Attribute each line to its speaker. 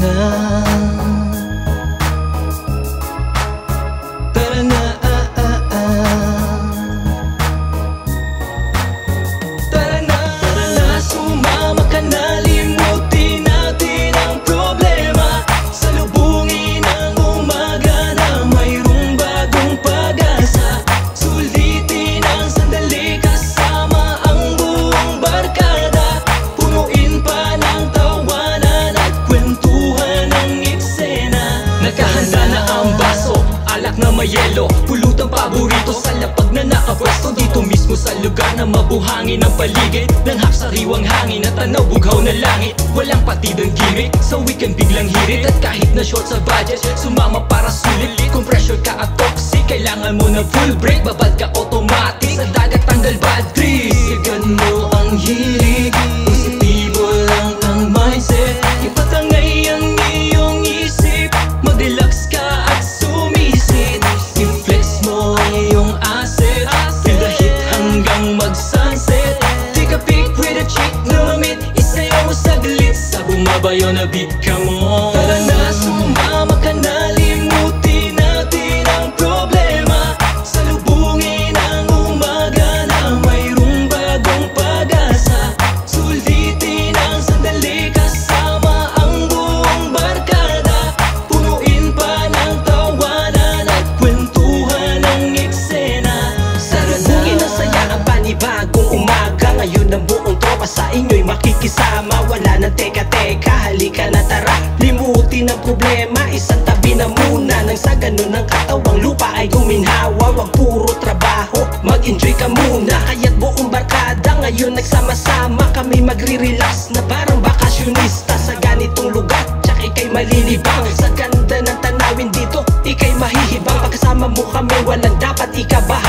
Speaker 1: na, tara na, tara na, tara na, sumama ka na. Limutin natin ang problema, salubungin ang umaga na mayroong bagong pag-asa. Sulitin ang sandali kasama ang buong barkada, punuin pa ng tawanan at kwentuhan ng eksena. Nakahanda na ang baso, alak na may yelo, pulutang paborito sa lapag na nakapwesto. Dito mismo sa lugar na mabuhangin ang paligid, langhap sariwang hangin at tanaw bughaw na langit. Walang patidang gimmick, sa weekend biglang hirit. At kahit na short sa budget, sumama para sulit. Kung pressure ka at toxic, kailangan mo ng full break. Babad ka automatic, sa dagat tanggal bad trip. Sigan mo ang hilig, positibo lang ang mindset. Ipatangay ang iyong isip, mag-relax ka at sumisit. I-flex mo ang iyong asset, feel the heat hanggang mag-sunset. Take a pic with a chick na mamit, isayaw mo saglit sa bumabayo na beat. Come on, tara na, sumama ka na. Limutin natin ang problema, salubungin ang umaga na mayroong bagong pag-asa. Sulitin ang sandali kasama ang buong barkada, punuin pa ng tawanan at kwentuhan ng eksena.
Speaker 2: Salubungin ang saya ang panibagong umaga. Ngayon ang buong tropa sa inyo'y makikisama. Wala nang teka-teka, halika na tara. Limutin ang problema, isang tabi na muna. Nang sa ganun ang katawang lupa ay guminhawa. Wag puro trabaho, mag-enjoy ka muna. Kaya't buong barkada ngayon nagsama-sama kami, magre-relax na parang bakasyonista sa ganitong lugar. Tsak ika'y malilibang sa ganda ng tanawin dito, ika'y mahihibang. Pagkasama mo kami walang dapat ikabahan.